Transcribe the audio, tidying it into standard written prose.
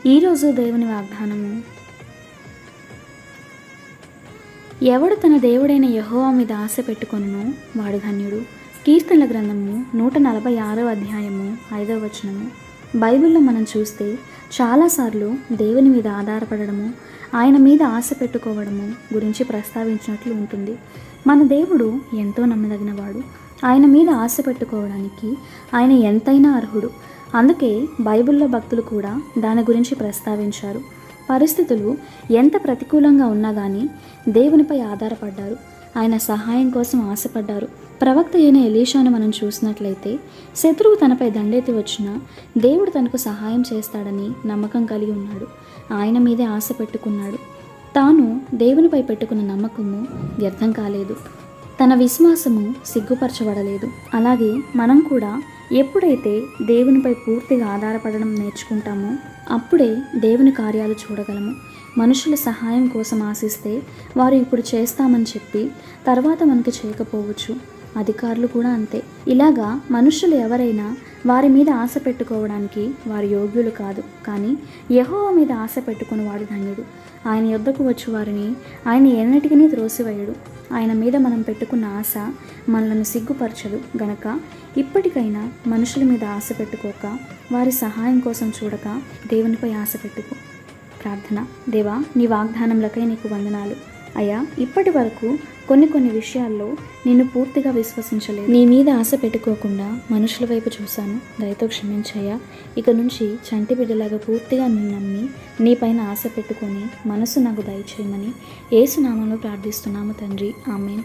ఈరోజు దేవుని వాగ్దానము, ఎవడు తన దేవుడైన యెహోవా మీద ఆశ పెట్టుకొనునో వాడు ధన్యుడు. కీర్తనల గ్రంథము 146వ అధ్యాయము 5వ వచనము. బైబిల్లో మనం చూస్తే చాలాసార్లు దేవుని మీద ఆధారపడము, ఆయన మీద ఆశ పెట్టుకోవడము గురించి ప్రస్తావించినట్లు ఉంటుంది. మన దేవుడు ఎంతో నమ్మదగినవాడు. ఆయన మీద ఆశ పెట్టుకోవడానికి ఆయన ఎంతైనా అర్హుడు. అందుకే బైబిల్లో భక్తులు కూడా దాని గురించి ప్రస్తావించారు. పరిస్థితులు ఎంత ప్రతికూలంగా ఉన్నా కానీ దేవునిపై ఆధారపడ్డారు. ఆయన సహాయం కోసం ఆశపడ్డారు. ప్రవక్త అయిన ఎలీషాను మనం చూసినట్లయితే శత్రువు తనపై దండెత్తి వచ్చినా దేవుడు తనకు సహాయం చేస్తాడని నమ్మకం కలిగి ఉన్నాడు. ఆయన మీదే ఆశ పెట్టుకున్నాడు. తాను దేవునిపై పెట్టుకున్న నమ్మకము వ్యర్థం కాలేదు. తన విశ్వాసము సిగ్గుపరచబడలేదు. అలాగే మనం కూడా ఎప్పుడైతే దేవునిపై పూర్తిగా ఆధారపడడం నేర్చుకుంటామో అప్పుడే దేవుని కార్యాలు చూడగలము. మనుషుల సహాయం కోసం ఆశిస్తే వారు ఇప్పుడు చేస్తామని చెప్పి తర్వాత మనకి చేయకపోవచ్చు. అధికారులు కూడా అంతే. ఇలాగా మనుషులు ఎవరైనా వారి మీద ఆశ పెట్టుకోవడానికి వారు యోగ్యులు కాదు. కానీ యెహోవా మీద ఆశ పెట్టుకుని వాడు ధన్యుడు. ఆయన యొద్దకు వచ్చి వారిని ఆయన ఎన్నటికీ త్రోసివేయడు. ఆయన మీద మనం పెట్టుకున్న ఆశ మనలను సిగ్గుపరచదు గనక ఇప్పటికైనా మనుషుల మీద ఆశ పెట్టుకోక, వారి సహాయం కోసం చూడక దేవునిపై ఆశ పెట్టుకో. ప్రార్థన. దేవా, నీ వాగ్దానములకై నీకు వందనాలు. అయ్యా, ఇప్పటి వరకు కొన్ని విషయాల్లో నిన్ను పూర్తిగా విశ్వసించలేదు. నీ మీద ఆశ పెట్టుకోకుండా మనుషుల వైపు చూశాను. దయతో క్షమించయ్యా. ఇక నుంచి చంటి బిడ్డలాగా పూర్తిగా నిన్ను నమ్మి నీపైన ఆశ పెట్టుకొని మనసు నాకు దయచేయమని యేసు నామములో ప్రార్థిస్తున్నాము తండ్రి. ఆమేన్.